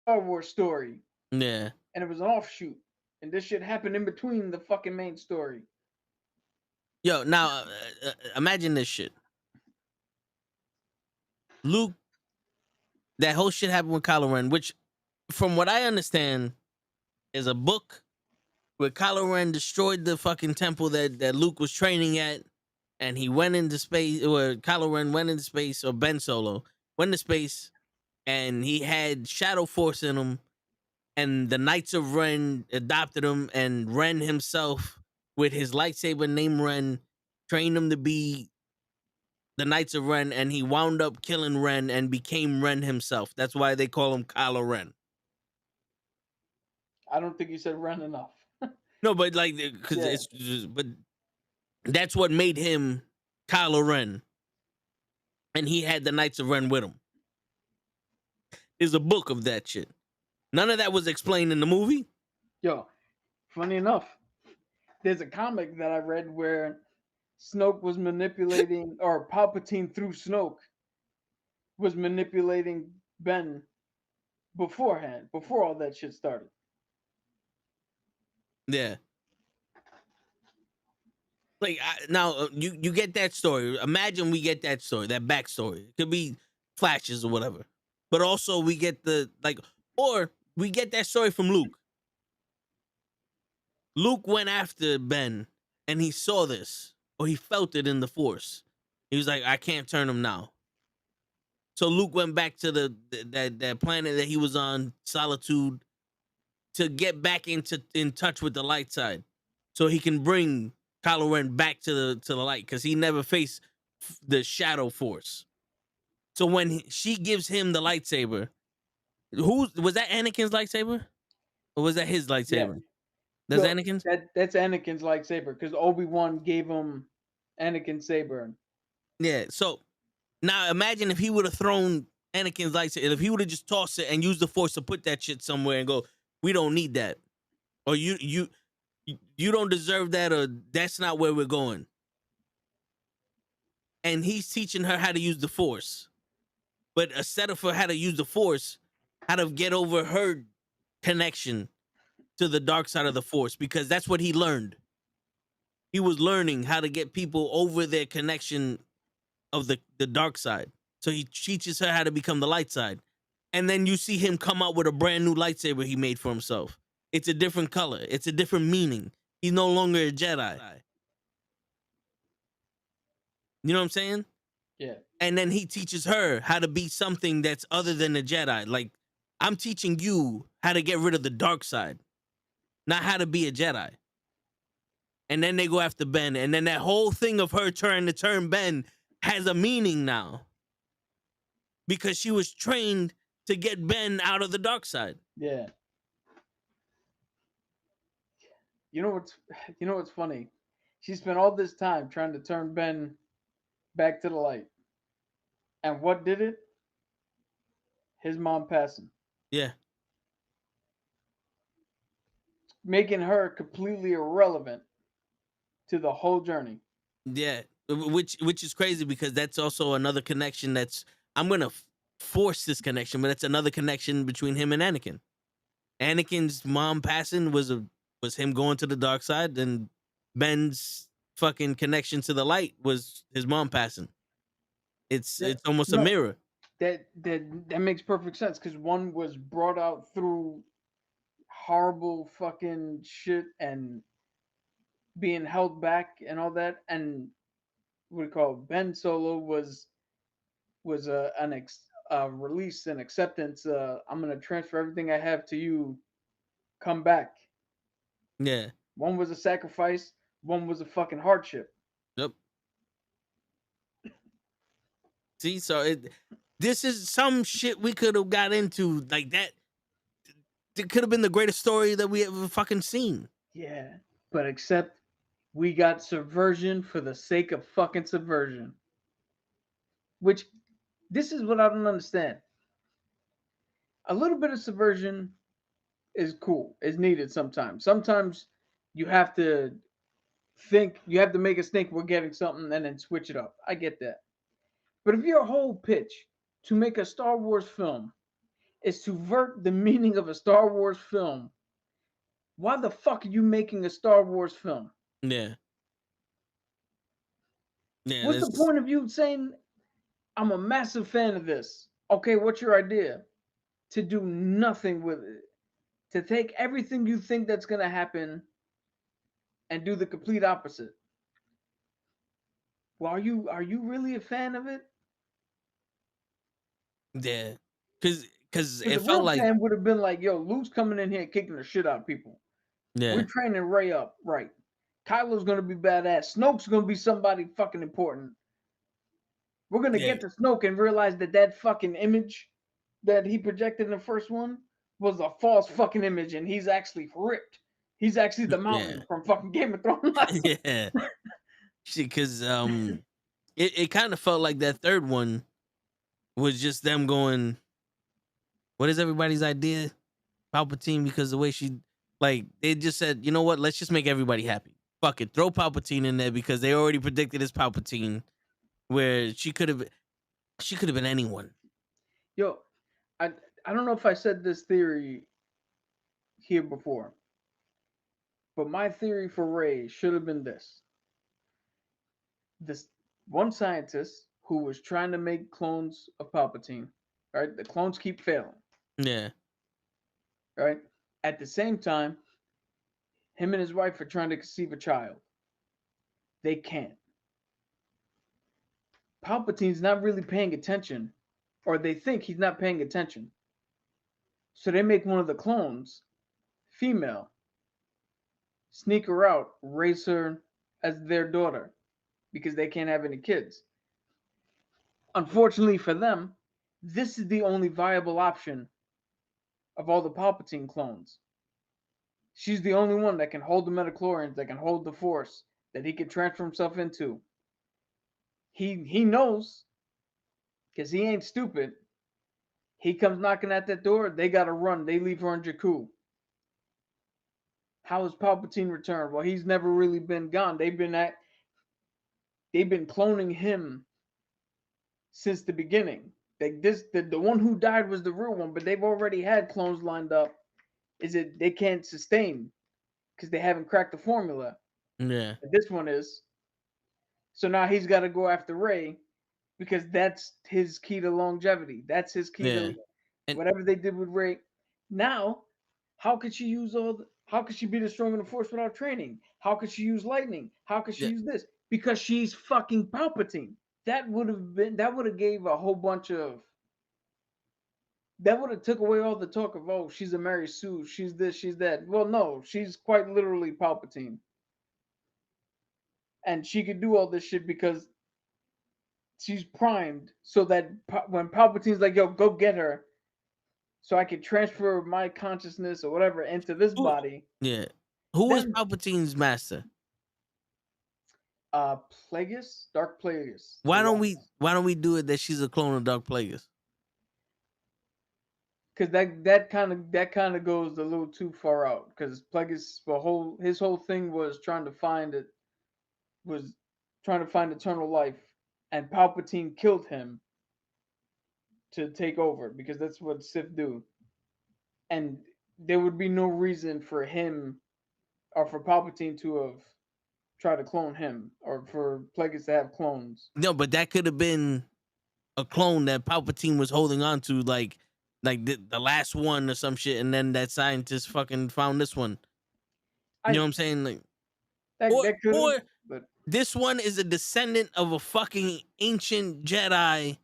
Star Wars story, Yeah. and it was an offshoot, and this shit happened in between the fucking main story. Yo, now imagine this shit. Luke, that whole shit happened with Kylo Ren, which, from what I understand, is a book where Kylo Ren destroyed the fucking temple that Luke was training at, and he went into space, or Kylo Ren went into space, or Ben Solo went into space, and he had Shadow Force in him, and the Knights of Ren adopted him, and Ren himself, with his lightsaber named Ren, trained him to be the Knights of Ren, and he wound up killing Ren and became Ren himself. That's why they call him Kylo Ren. I don't think you said run enough. No, but like, because Yeah, it's, but that's what made him Kylo Ren, and he had the Knights of Ren with him. There's a book of that shit. None of that was explained in the movie. yo, funny enough, there's a comic that I read where Snoke was manipulating, or Palpatine through Snoke was manipulating Ben beforehand, before all that shit started. Yeah. Like now, you get that story. Imagine we get that story, that backstory. It could be flashes or whatever, but also we get the like, or we get that story from Luke. Luke went after Ben, and he saw this, or he felt it in the Force. He was like, I can't turn him now. So Luke went back to that planet that he was on, Solitude, to get back in touch with the light side, so he can bring Kylo Ren back to the light, because he never faced the Shadow Force. So when she gives him the lightsaber, who was that? Anakin's lightsaber, or was that his Yeah, lightsaber? That's so Anakin's. that's Anakin's lightsaber because Obi-Wan gave him Anakin's saber. Yeah. So now imagine if he would have thrown Anakin's lightsaber, if he would have just tossed it and used the Force to put that shit somewhere and go, we don't need that, or you don't deserve that, or that's not where we're going. And he's teaching her how to use the Force. But instead of her how to use the Force, how to get over her connection to the dark side of the Force, because that's what he learned. He was learning how to get people over their connection of the dark side. So he teaches her how to become the light side. And then you see him come out with a brand new lightsaber he made for himself. It's a different color. It's a different meaning. He's no longer a Jedi. You know what I'm saying? Yeah, And then he teaches her how to be something that's other than a Jedi. Like, I'm teaching you how to get rid of the dark side, not how to be a Jedi. And then they go after Ben, and then that whole thing of her trying to turn Ben has a meaning now, because she was trained to get Ben out of the dark side. yeah. You know what's you know what's funny? She spent all this time trying to turn Ben back to the light, and what did it? His mom passing, Yeah, making her completely irrelevant to the whole journey. yeah. Which is crazy, because that's also another connection. That's, I'm gonna force this connection, but it's another connection between him and Anakin. Anakin's mom passing was him going to the dark side, and Ben's fucking connection to the light was his mom passing. That, It's almost a no, mirror. that makes perfect sense because one was brought out through horrible fucking shit and being held back and all that, and what do you call it? Ben Solo was a release and acceptance. I'm gonna transfer everything I have to you. Come back. Yeah. One was a sacrifice. One was a fucking hardship. Yep. See, so this is some shit we could have got into like that. It could have been the greatest story that we ever fucking seen. Yeah, but except we got subversion for the sake of fucking subversion. Which this is what I don't understand. A little bit of subversion is cool, is needed sometimes. Sometimes you have to you have to make us think we're getting something and then switch it up. I get that. But if your whole pitch to make a Star Wars film is to subvert the meaning of a Star Wars film. Why the fuck are you making a Star Wars film? Yeah. Yeah, What's the that's point of you saying I'm a massive fan of this? Okay, what's your idea? To do nothing with it. To take everything you think that's gonna happen and do the complete opposite. Well, are you really a fan of it? yeah. Cause Because it the felt real like fan would have been like, yo, Luke's coming in here kicking the shit out of people. We're yeah, training Ray up, right? Kylo's gonna be badass. Snoke's gonna be somebody fucking important. We're gonna yeah, get to Snoke and realize that that fucking image that he projected in the first one was a false fucking image, and he's actually ripped. He's actually the yeah, mountain from fucking Game of Thrones. yeah. Shit, cause it kind of felt like that third one was just them going, what is everybody's idea? Palpatine, because the way she, like, they just said, you know what, let's just make everybody happy. Fuck it, throw Palpatine in there because they already predicted it's Palpatine, where she could have been anyone. Yo, I I don't know if I said this theory here before, but my theory for Ray should have been this one scientist who was trying to make clones of Palpatine, right? The clones keep failing, Yeah, right? At the same time, him and his wife are trying to conceive a child. They can't. Palpatine's not really paying attention, or they think he's not paying attention. So they make one of the clones female, sneak her out, raise her as their daughter because they can't have any kids. Unfortunately for them, this is the only viable option of all the Palpatine clones. She's the only one that can hold the Metachlorians, that can hold the Force, that he can transfer himself into. He knows because he ain't stupid. He comes knocking at that door. They gotta run. They leave her on Jakku. How has Palpatine returned? Well, he's never really been gone. They've been cloning him since the beginning. Like the one who died was the real one, but they've already had clones lined up. Is it they can't sustain because they haven't cracked the formula. yeah, But this one is. So now he's got to go after Ray because that's his key to longevity. That's his key yeah, to and whatever they did with Ray. Now, how could she use how could she be the strong in the force without training? How could she use lightning? How could she yeah, use this? Because she's fucking Palpatine. That would have gave a whole bunch of that would have took away all the talk of, oh, she's a Mary Sue, she's this, she's that. Well, no, she's quite literally Palpatine, and she could do all this shit because she's primed so that when Palpatine's like, yo, go get her, so I could transfer my consciousness or whatever into this who, body. yeah, who was Then Palpatine's master? Plagueis, Dark Plagueis, the Why don't we Wise, why don't we do it that she's a clone of Dark Plagueis? because that kind of goes a little too far out. Because Plagueis, his whole thing was trying to find eternal life, and Palpatine killed him to take over because that's what Sith do. And there would be no reason for him or for Palpatine to have tried to clone him or for Plagueis to have clones. No, but that could have been a clone that Palpatine was holding on to, like the last one or some shit, and then that scientist fucking found this one. You know I what I'm saying? Like, that or that could have, or but this one is a descendant of a fucking ancient Jedi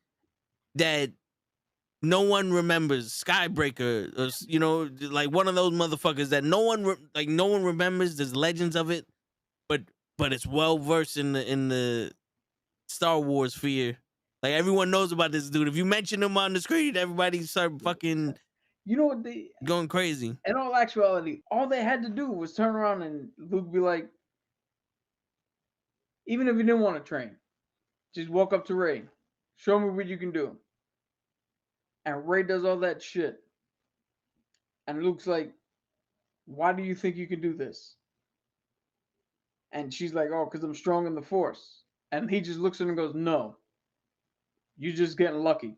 that no one remembers, Skybreaker, or like one of those motherfuckers that no one remembers. There's legends of it, but it's well versed in the Star Wars sphere. Like everyone knows about this dude. If you mention him on the screen, everybody start fucking you know what they going crazy. in all actuality, all they had to do was turn around and Luke be like, even if you didn't want to train, just walk up to Ray, show me what you can do. And Ray does all that shit. And Luke's like, why do you think you can do this? And she's like, oh, because I'm strong in the force. And he just looks at her and goes, no, you're just getting lucky.